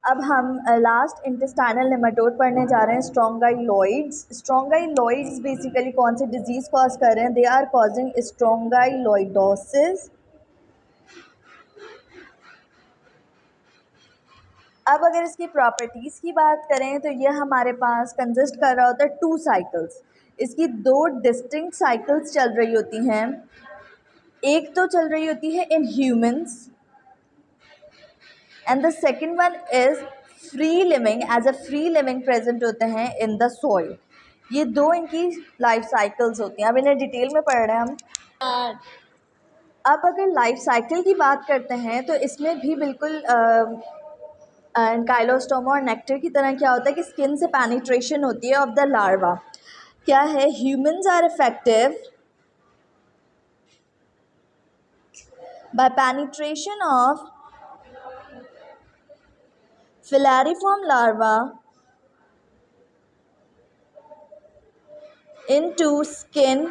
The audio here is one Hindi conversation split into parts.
अब हम लास्ट इंटेस्टाइनल नेमाटोड पढ़ने जा रहे हैं, स्ट्रोंगाइलॉइड्स। स्ट्रोंगाइलॉइड्स बेसिकली कौन सी डिजीज कॉज कर रहे हैं? They are causing strongyloidosis. अब अगर इसकी प्रॉपर्टीज़ की बात करें तो ये हमारे पास कंसिस्ट कर रहा होता है 2 साइकिल्स। इसकी 2 डिस्टिंक्ट साइकिल्स चल रही होती हैं। एक तो चल रही होती है in humans and the second one is free living, as a free living present होते हैं इन द सॉइल। ये 2 इनकी लाइफ साइकिल्स होती हैं। अब इन्हें डिटेल में पढ़ रहे हैं हम। अब अगर लाइफ साइकिल की बात करते हैं तो इसमें भी बिल्कुल काइलोस्टोमा और नेक्टर की तरह क्या होता है कि स्किन से पेनिट्रेशन होती है ऑफ द लार्वा। क्या है? Humans are effective by penetration of filariform larva into skin।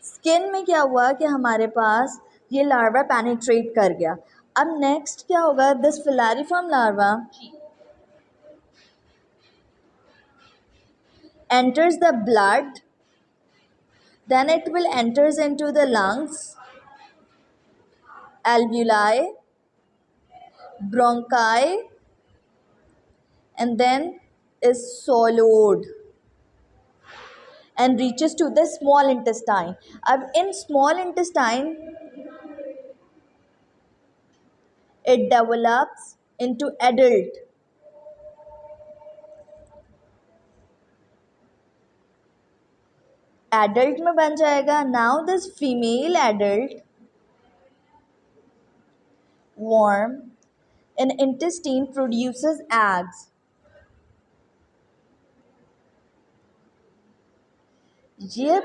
Skin में क्या हुआ कि हमारे पास ये लार्वा पेनिट्रेट कर गया। अब नेक्स्ट क्या होगा? This filariform larva enters the blood, then it will enters into the lungs, alveoli, bronchi, and then is swallowed and reaches to the small intestine. अब in small intestine it develops into adult। Adult में बन जाएगा। Now this female adult worm in intestine produces eggs। ये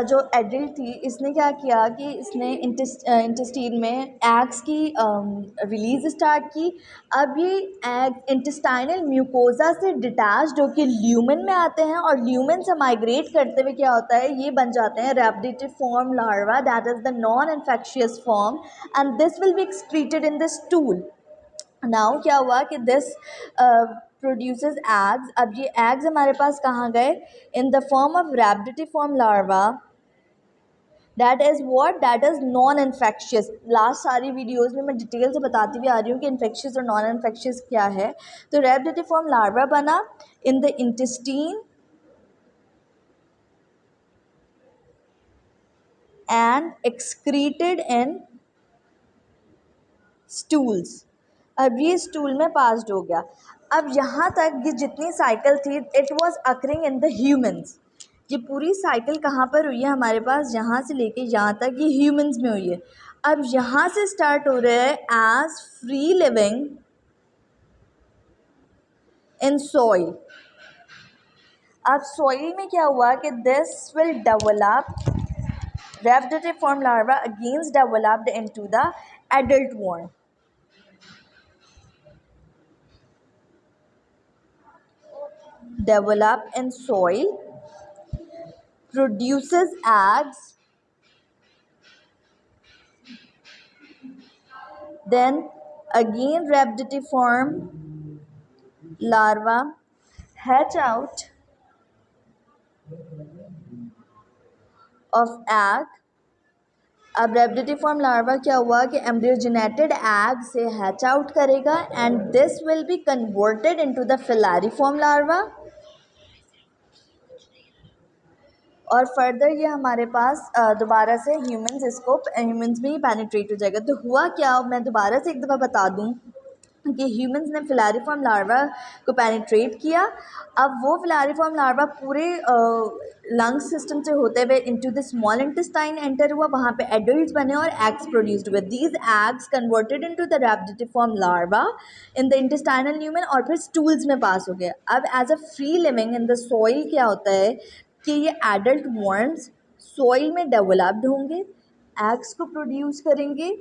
जो एडल्ट थी इसने क्या किया कि इसने इंटेस्टाइन में एग्स की रिलीज स्टार्ट की। अब ये एग इंटेस्टाइनल म्यूकोजा से डिटैच्ड होकर ल्यूमेन में आते हैं और ल्यूमेन से माइग्रेट करते हुए क्या होता है, ये बन जाते हैं rhabditiform larva, that is the non infectious form, and this will be excreted in the stool. Now क्या हुआ कि दिस प्रोड्यूसेस एग्स। अब ये एग्स हमारे पास कहाँ गए? In the form of rhabditiform larva, that is what? That is non infectious. Last सारी वीडियोज़ में मैं डिटेल से बताती हुई आ रही हूँ कि इन्फेक्शियस और नॉन इन्फेक्शियस क्या है। तो रैबिडिटिफॉर्म लार्वा बना in the intestine and excreted in stools. अब ये स्टूल में पास्ड हो गया। अब यहाँ तक ये जितनी साइकिल थी it was occurring in the humans. ये पूरी साइकिल कहाँ पर हुई है हमारे पास? यहाँ से लेके यहाँ तक ये ह्यूमंस में हुई है। अब यहाँ से स्टार्ट हो रहा है as free living in soil. अब सॉइल में क्या हुआ कि this will develop rhabditiform larva again developed into the adult worm। Develop in soil, produces eggs, then again rhabditiform larva hatch out of egg। अब rhabditiform larva क्या हुआ कि embryogeneted egg से hatch out करेगा and this will be converted into the filariform larva और फर्दर ये हमारे पास दोबारा से ह्यूमंस में ही पेनिट्रेट हो जाएगा। तो हुआ क्या? मैं दोबारा से एक दफ़ा बता दूं कि ह्यूमंस ने फिलारिफॉर्म लार्वा को पेनिट्रेट किया। अब वो फिलारिफॉर्म लार्वा पूरे लंग्स सिस्टम से होते हुए into the small intestine enter हुआ, वहाँ पे एडल्ट्स बने और एग्स प्रोड्यूस्ड हुए। These eggs converted into the rhabditiform larva in the intestinal lumen और फिर स्टूल्स में पास हो गया। अब as a free living in the soil क्या होता है कि ये एडल्ट वर्म्स सॉइल में डेवलप्ड होंगे, एग्स को प्रोड्यूस करेंगे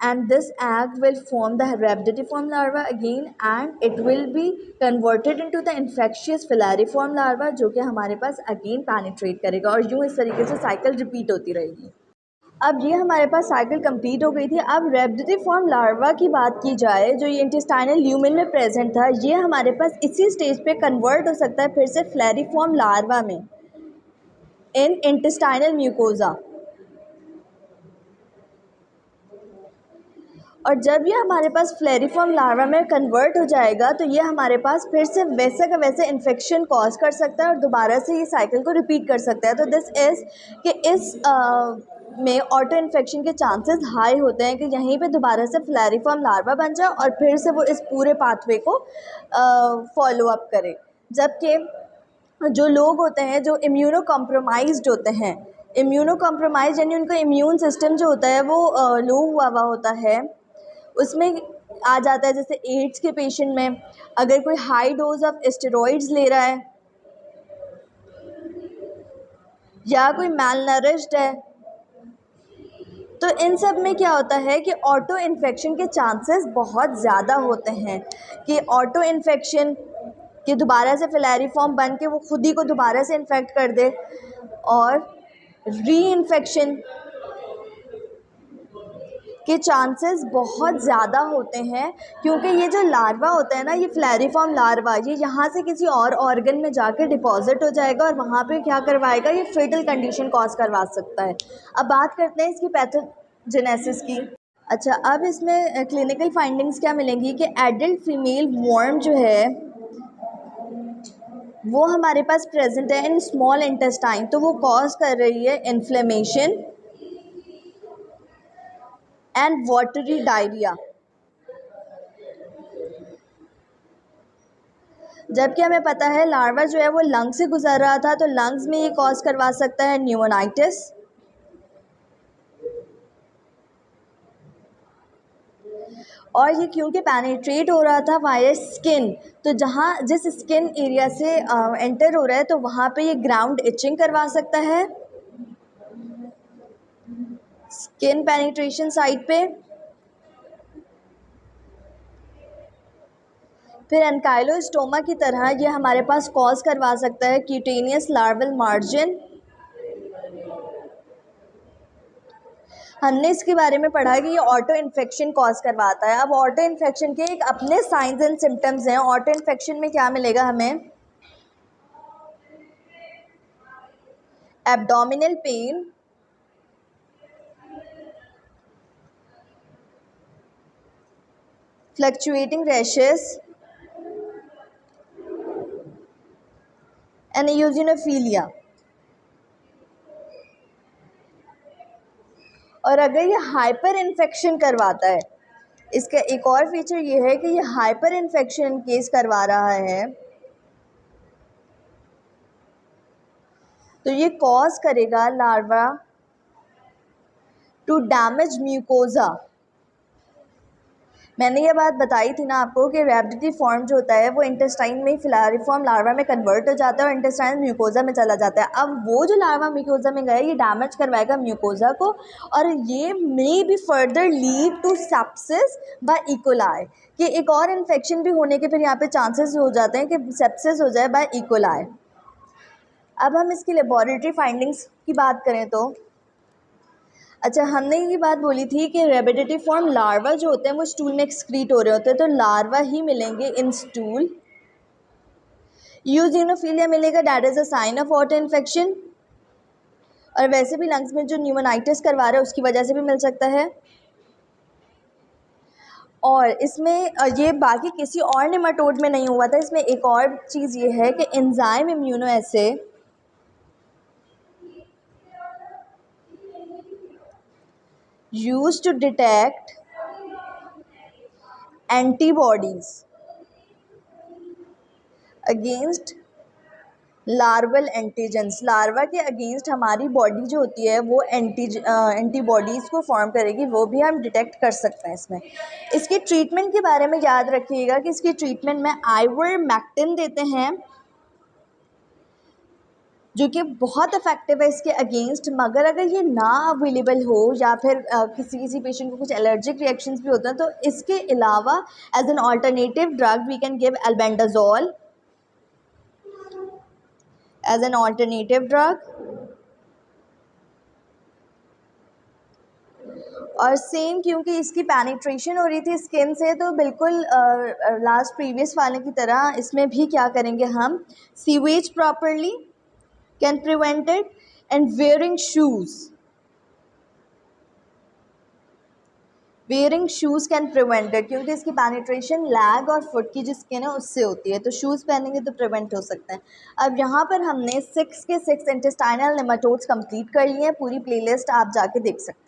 and this egg will form the rhabditiform larva again and it will be converted into the infectious filariform larva जो कि हमारे पास again penetrate करेगा और यूँ इस तरीके से साइकिल रिपीट होती रहेगी। अब ये हमारे पास साइकिल कंप्लीट हो गई थी। अब रेप्टिफॉर्म लार्वा की बात की जाए, जो ये इंटेस्टाइनल ल्यूमेन में प्रेजेंट था, ये हमारे पास इसी स्टेज पे कन्वर्ट हो सकता है फिर से फ्लैरिफॉर्म लार्वा में इन इंटेस्टाइनल म्यूकोजा। और जब ये हमारे पास फ्लैरिफॉर्म लार्वा में कन्वर्ट हो जाएगा तो ये हमारे पास फिर से वैसे का वैसे इन्फेक्शन कॉज कर सकता है और दोबारा से ये साइकिल को रिपीट कर सकता है। तो दिस इज़ कि इस में ऑटो इन्फेक्शन के चांसेस हाई होते हैं कि यहीं पे दोबारा से फ्लैरिफॉर्म लार्वा बन जाए और फिर से वो इस पूरे पाथवे को फॉलो अप करे। जबकि जो लोग होते हैं जो इम्यूनो कॉम्प्रोमाइज्ड होते हैं, इम्यूनो कॉम्प्रोमाइज यानी उनका इम्यून सिस्टम जो होता है वो लो हुआ होता है, उसमें आ जाता है। जैसे एड्स के पेशेंट में अगर कोई हाई डोज ऑफ स्टेरॉइड्स ले रहा है या कोई मैलनरिश्ड है, तो इन सब में क्या होता है कि ऑटो इन्फेक्शन के चांसेस बहुत ज़्यादा होते हैं कि ऑटो इन्फेक्शन कि दोबारा से फिलैरिफॉर्म बन के वो खुद ही को दोबारा से इन्फेक्ट कर दे, और री इन्फेक्शन के चांसेस बहुत ज़्यादा होते हैं, क्योंकि ये जो लार्वा होता है ना, ये फ्लैरिफॉर्म लार्वा, ये यहाँ से किसी और ऑर्गन में जाकर डिपॉजिट हो जाएगा और वहाँ पे क्या करवाएगा, ये फेटल कंडीशन कॉज करवा सकता है। अब बात करते हैं इसकी पैथोजेनेसिस की। अच्छा, अब इसमें क्लिनिकल फाइंडिंग्स क्या मिलेंगी कि एडल्ट फीमेल वॉर्म जो है वो हमारे पास प्रेजेंट है इन स्मॉल इंटेस्टाइन, तो वो कॉज कर रही है इन्फ्लेमेशन एंड वाटरी डायरिया। जबकि हमें पता है लार्वा जो है वो लंग से गुजर रहा था, तो लंग्स में ये कॉज करवा सकता है न्यूमोनाइटिस। और ये क्योंकि पेनिट्रेट हो रहा था वाया स्किन, तो जहाँ जिस स्किन एरिया से एंटर हो रहा है तो वहाँ पे ये ग्राउंड इचिंग करवा सकता है स्किन पेनिट्रेशन साइट पे। फिर एनकाइलोस्टोमा की तरह ये हमारे पास कॉज करवा सकता है क्यूटेनियस लार्वल मार्जिन। हमने इसके बारे में पढ़ा कि ये ऑटो इन्फेक्शन कॉज करवाता है। अब ऑटो इन्फेक्शन के एक अपने साइंस एंड सिम्टम्स हैं। ऑटो इन्फेक्शन में क्या मिलेगा हमें, abdominal pain, fluctuating rashes and eosinophilia. और अगर ये हाइपर इन्फेक्शन करवाता है, इसका एक और फीचर ये है कि ये हाइपर इन्फेक्शन केस करवा रहा है, तो ये कॉज करेगा लार्वा टू डैमेज म्यूकोजा। मैंने ये बात बताई थी ना आपको कि रेप्टिफॉर्म जो होता है वो इंटेस्टाइन में फिलारिफॉर्म लार्वा में कन्वर्ट हो जाता है और इंटेस्टाइन म्यूकोजा में चला जाता है। अब वो जो लार्वा म्यूकोजा में गया ये डैमेज करवाएगा म्यूकोजा को, और ये may be further lead to sepsis by E coli, कि एक और इन्फेक्शन भी होने के फिर यहाँ पे चांसेस हो जाते हैं कि सेप्सिस हो जाए बाय इकोलाई। अब हम इसकी लेबोरेटरी फाइंडिंग्स की बात करें तो अच्छा, हमने ये बात बोली थी कि रेपिटेटिफॉर्म लार्वा जो होते हैं वो स्टूल में एक्सक्रीट हो रहे होते हैं, तो लार्वा ही मिलेंगे इन स्टूल। यूजिनोफिलिया मिलेगा, that is a sign of auto infection, और वैसे भी लंग्स में जो न्यूमोनाइटिस करवा रहा है उसकी वजह से भी मिल सकता है। और इसमें ये बाकी किसी और नेमाटोड में नहीं हुआ था। इसमें एक और चीज़ ये है कि enzyme immuno essay used to detect antibodies against larval antigens. Larva के अगेंस्ट हमारी बॉडी जो होती है वो एंटीबॉडीज़ को फॉर्म करेगी, वो भी हम डिटेक्ट कर सकते हैं इसमें। इसकी ट्रीटमेंट के बारे में याद रखिएगा कि इसकी ट्रीटमेंट में आइवरमेक्टिन देते हैं जो कि बहुत इफेक्टिव है इसके अगेंस्ट। मगर अगर ये ना अवेलेबल हो या फिर किसी पेशेंट को कुछ एलर्जिक रिएक्शंस भी होते हैं, तो इसके अलावा as an alternative drug we can give albendazole as an alternative drug. और सेम क्योंकि इसकी पेनिट्रेशन हो रही थी स्किन से, तो बिल्कुल लास्ट प्रीवियस वाले की तरह इसमें भी क्या करेंगे हम, sewage properly can prevent it and wearing shoes, wearing shoes can prevent it, क्योंकि इसकी पेनिट्रेशन लैग और फुट की जो स्किन है उससे होती है, तो शूज़ पहनेंगे तो प्रिवेंट हो सकता है। अब यहाँ पर हमने 6 के 6 इंटेस्टाइनल नेमाटोड्स कंप्लीट कर लिए हैं, पूरी प्लेलिस्ट आप जाके देख सकते हैं।